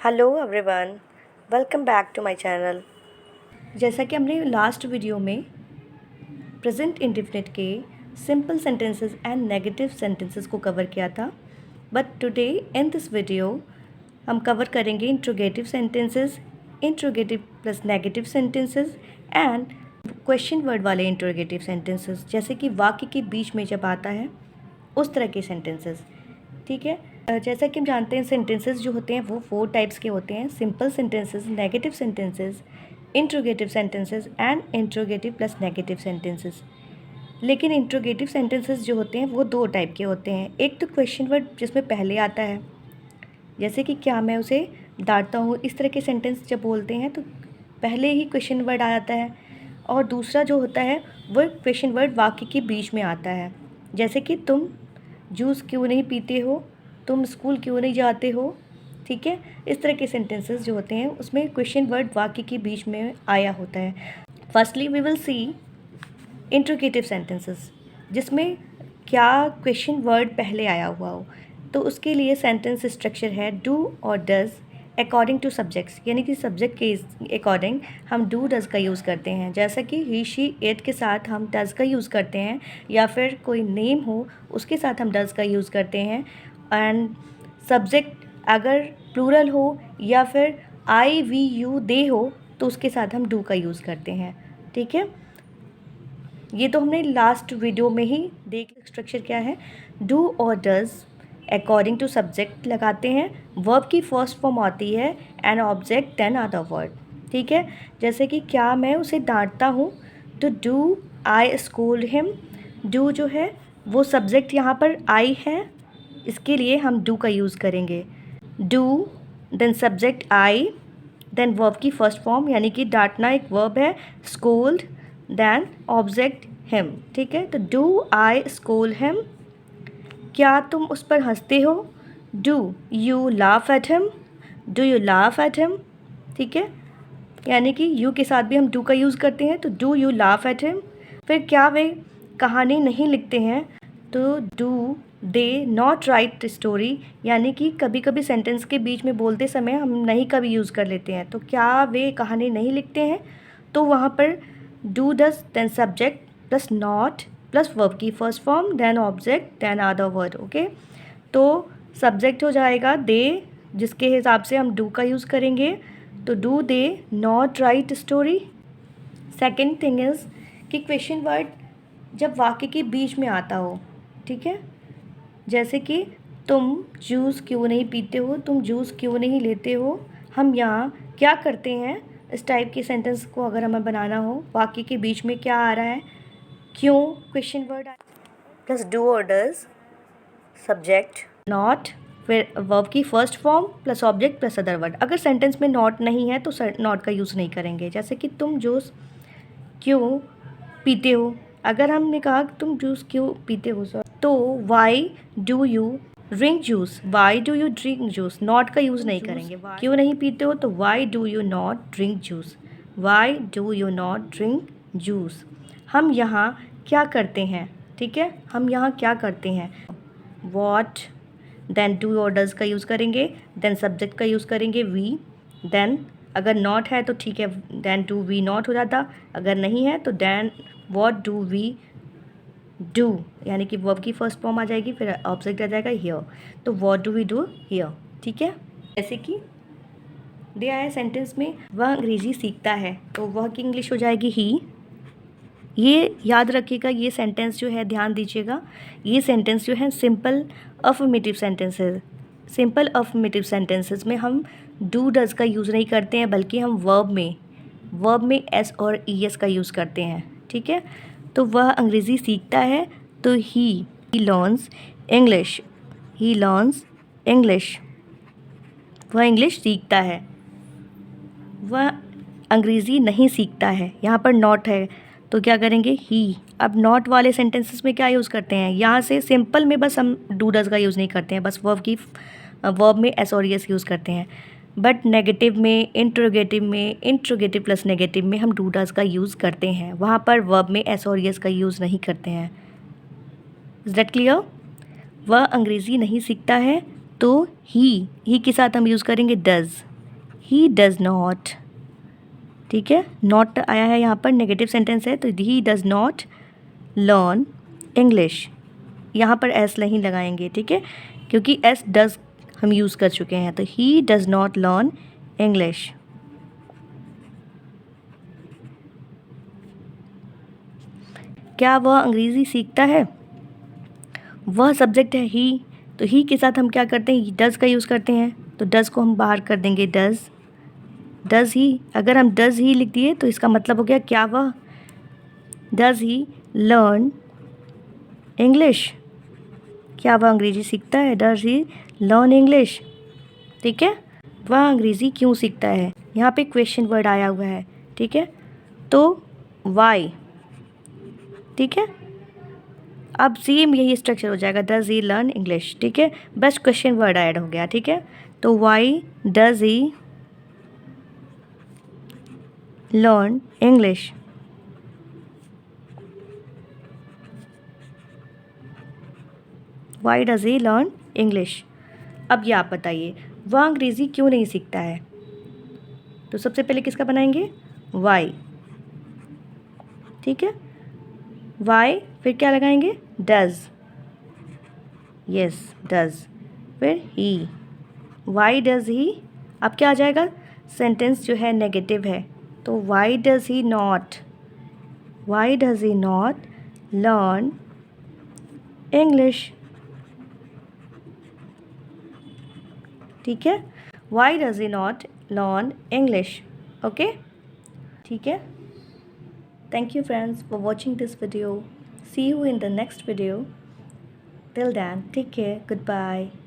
Hello everyone, welcome back to my channel. जैसा कि हमने लास्ट वीडियो में प्रेजेंट इंडेफिनिट के simple sentences and negative sentences को कवर किया था, but today in this video हम कवर करेंगे interrogative sentences, interrogative plus negative sentences and question word वाले इंट्रोगेटिव सेंटेंसेस, जैसे कि वाक्य के बीच में जब आता है उस तरह के सेंटेंसेस। ठीक है, जैसा कि हम जानते हैं सेंटेंसेस जो होते हैं वो 4 टाइप्स के होते हैं: simple sentences, negative sentences, interrogative sentences and interrogative plus negative sentences. लेकिन इंट्रोगेटिव सेंटेंसेस जो होते हैं वो 2 टाइप के होते हैं। एक तो क्वेश्चन वर्ड जिसमें पहले आता है, जैसे कि क्या मैं उसे डांटता हूँ, इस तरह के सेंटेंस जब बोलते हैं तो पहले ही क्वेश्चन वर्ड आ जाता है। और दूसरा जो होता है वो क्वेश्चन वर्ड वाक्य के बीच में आता है, जैसे कि तुम जूस क्यों नहीं पीते हो, तुम स्कूल क्यों नहीं जाते हो। ठीक है, इस तरह के सेंटेंसेस जो होते हैं उसमें क्वेश्चन वर्ड वाक्य के बीच में आया होता है। Firstly we will see interrogative sentences, जिसमें क्या क्वेश्चन वर्ड पहले आया हुआ हो। तो उसके लिए सेंटेंस स्ट्रक्चर है डू और डज अकॉर्डिंग टू सब्जेक्ट्स, यानी कि सब्जेक्ट के अकॉर्डिंग हम डू डज का यूज़ करते हैं। जैसा कि ही शी इट के साथ हम डज का यूज़ करते हैं, या फिर कोई नेम हो उसके साथ हम डज का यूज़ करते हैं। एंड सब्जेक्ट अगर प्लूरल हो या फिर आई वी यू दे हो तो उसके साथ हम डू का यूज़ करते हैं। ठीक है, ये तो हमने लास्ट वीडियो में ही देख स्ट्रक्चर क्या है। डू और डज अकॉर्डिंग टू सब्जेक्ट लगाते हैं, वर्ब की फर्स्ट फॉर्म आती है and object then other word. ठीक है, जैसे कि क्या मैं उसे डांटता हूँ, तो do I school him. Do जो है वो सब्जेक्ट यहाँ पर आई है, इसके लिए हम डू का यूज़ करेंगे। Do then subject I then verb की फर्स्ट फॉर्म, यानी कि डांटना एक वर्ब है, स्कोल्ड देन ऑब्जेक्ट हिम। ठीक है, तो डू आई स्कोल्ड हिम। क्या तुम उस पर हंसते हो, do you laugh at him, do you laugh at him. ठीक है, यानी कि यू के साथ भी हम डू का यूज़ करते हैं, तो do you laugh at him. फिर क्या वे कहानी नहीं लिखते हैं, तो do they not right story, यानी कि कभी कभी सेंटेंस के बीच में बोलते समय हम नहीं का भी यूज़ कर लेते हैं। तो क्या वे कहानी नहीं लिखते हैं, तो वहाँ पर do does then subject plus not plus verb की first form then object then other word. Okay, तो सब्जेक्ट हो जाएगा दे, जिसके हिसाब से हम डू का यूज़ करेंगे, तो do they not right story. Second thing is कि क्वेश्चन वर्ड जब वाक्य के बीच में आता हो, ठीक है, जैसे कि तुम जूस क्यों नहीं पीते हो, तुम जूस क्यों नहीं लेते हो। हम यहाँ क्या करते हैं, इस टाइप के सेंटेंस को अगर हमें बनाना हो, वाक्य के बीच में क्या आ रहा है, क्यों क्वेश्चन वर्ड प्लस डू और डज सब्जेक्ट नॉट, फिर वर्ब की first form plus object plus other word. अगर सेंटेंस में नॉट नहीं है तो नॉट का यूज़ नहीं करेंगे। जैसे कि तुम जूस क्यों पीते हो, अगर हमने कहा तुम जूस क्यों पीते हो सर, तो why do you drink juice, why do you drink juice, not का यूज़ नहीं करेंगे। क्यों नहीं पीते हो, तो why do you not drink juice, why do you not drink juice. हम यहाँ क्या करते हैं, ठीक है, हम यहाँ क्या करते हैं, वॉट देन डू और डज का यूज़ करेंगे, देन सब्जेक्ट का यूज़ करेंगे वी, देन अगर नॉट है तो ठीक है देन डू वी नॉट हो जाता, अगर नहीं है तो then what do we do, यानी कि वर्ब की फर्स्ट फॉर्म आ जाएगी, फिर ऑब्जेक्ट आ जाएगा हियर, तो what do we do here. ठीक है, जैसे कि दिया है सेंटेंस में वह अंग्रेज़ी सीखता है, तो वह की इंग्लिश हो जाएगी ही। ये याद रखिएगा, ये सेंटेंस जो है ध्यान दीजिएगा, ये सेंटेंस जो है simple affirmative sentences. Simple affirmative sentences में हम डू डज का यूज़ नहीं करते हैं, बल्कि हम वर्ब में एस और ई एस का यूज़ करते हैं। ठीक है, तो वह अंग्रेज़ी सीखता है, तो he learns English, he learns English, वह इंग्लिश सीखता है। वह अंग्रेज़ी नहीं सीखता है, यहाँ पर नॉट है तो क्या करेंगे ही। अब नॉट वाले सेंटेंसेस में क्या यूज़ करते हैं, यहाँ से सिंपल में बस हम डू डज का यूज़ नहीं करते हैं, बस वर्ब में एस और एस यूज़ करते हैं। बट नेगेटिव में, इंट्रोगेटिव प्लस नेगेटिव में हम डू डज का यूज़ करते हैं, वहाँ पर वर्ब में एस और एस का यूज़ नहीं करते हैं। Is that clear. वह अंग्रेज़ी नहीं सीखता है, तो ही के साथ हम यूज़ करेंगे डज, ही डज़ नॉट, ठीक है, नॉट आया है यहाँ पर, नेगेटिव सेंटेंस है, तो he does not learn English. यहाँ पर एस नहीं लगाएंगे, ठीक है, क्योंकि एस डज़ हम यूज़ कर चुके हैं। तो he does not learn English. क्या वह अंग्रेज़ी सीखता है? वह सब्जेक्ट है ही, तो ही के साथ हम क्या करते हैं, डज़ का यूज़ करते हैं, तो डज़ को हम बाहर कर देंगे, डज़ ही। अगर हम डज़ ही लिख दिए तो इसका मतलब हो गया क्या वह, डज़ ही लर्न इंग्लिश, क्या वह अंग्रेज़ी सीखता है, डज़ ही लर्न इंग्लिश, ठीक है। वह अंग्रेज़ी क्यों सीखता है, यहाँ पे क्वेश्चन वर्ड आया हुआ है, ठीक है, तो वाई, ठीक है। अब सेम यही स्ट्रक्चर हो जाएगा, डज़ ही लर्न इंग्लिश, ठीक है, बस क्वेश्चन वर्ड ऐड हो गया, ठीक है। तो why does he learn English, why does he learn English. अब ये आप बताइए, वह अंग्रेज़ी क्यों नहीं सीखता है, तो सबसे पहले किसका बनाएंगे, वाई, ठीक है, वाई, फिर क्या लगाएंगे, डज़, यस डज़, फिर ही, वाई डज़ ही। अब क्या आ जाएगा, सेंटेंस जो है नेगेटिव है, तो why does he not, why does he not learn English, ठीक है, why does he not learn English, okay, ठीक है। Thank you friends for watching this video. See you in the next video. Till then, take care. Goodbye.